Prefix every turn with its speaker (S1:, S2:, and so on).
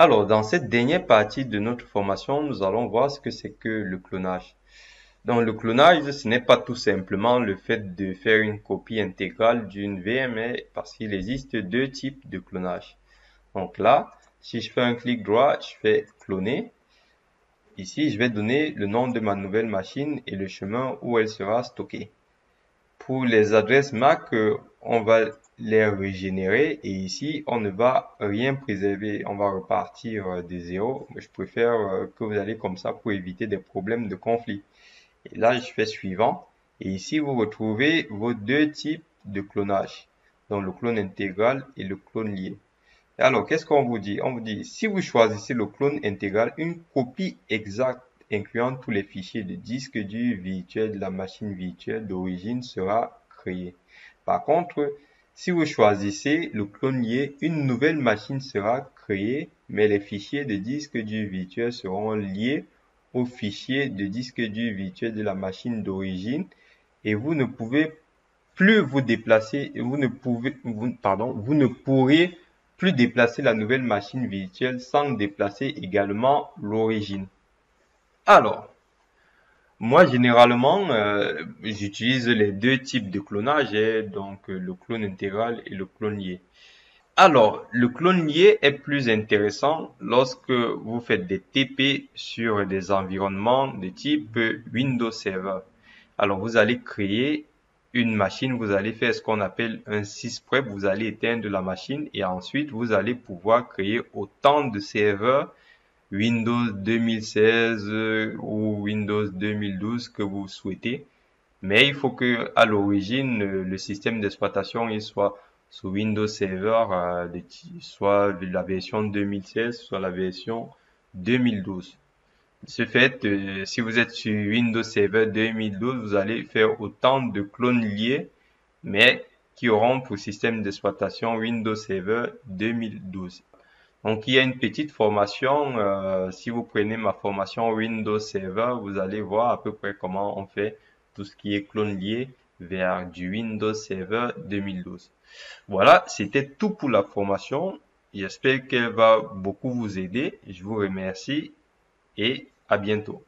S1: Alors, dans cette dernière partie de notre formation, nous allons voir ce que c'est que le clonage. Donc, le clonage, ce n'est pas tout simplement le fait de faire une copie intégrale d'une VM, parce qu'il existe deux types de clonage. Donc là, si je fais un clic droit, je fais cloner. Ici, je vais donner le nom de ma nouvelle machine et le chemin où elle sera stockée. Pour les adresses MAC, on va les régénérer et ici, on ne va rien préserver. On va repartir de zéro. Je préfère que vous allez comme ça pour éviter des problèmes de conflit. Et là, je fais suivant. Et ici, vous retrouvez vos deux types de clonage. Donc, le clone intégral et le clone lié. Alors, qu'est-ce qu'on vous dit? On vous dit, si vous choisissez le clone intégral, une copie exacte incluant tous les fichiers de disque dur virtuel de la machine virtuelle d'origine sera créée. Par contre, si vous choisissez le clone lié, une nouvelle machine sera créée, mais les fichiers de disque dur virtuel seront liés aux fichiers de disque dur virtuel de la machine d'origine et vous ne pouvez plus vous déplacer, vous ne pourrez plus déplacer la nouvelle machine virtuelle sans déplacer également l'origine. Alors, moi généralement, j'utilise les deux types de clonage, donc le clone intégral et le clone lié. Alors, le clone lié est plus intéressant lorsque vous faites des TP sur des environnements de type Windows Server. Alors, vous allez créer une machine, vous allez faire ce qu'on appelle un sysprep, vous allez éteindre la machine et ensuite vous allez pouvoir créer autant de serveurs Windows 2016 ou Windows 2012 que vous souhaitez. Mais il faut que à l'origine le système d'exploitation il soit sous Windows Server, soit la version 2016, soit la version 2012. De ce fait, si vous êtes sur Windows Server 2012, vous allez faire autant de clones liés, mais qui auront pour système d'exploitation Windows Server 2012. Donc, il y a une petite formation. Si vous prenez ma formation Windows Server, vous allez voir à peu près comment on fait tout ce qui est clone lié vers du Windows Server 2012. Voilà, c'était tout pour la formation. J'espère qu'elle va beaucoup vous aider. Je vous remercie et à bientôt.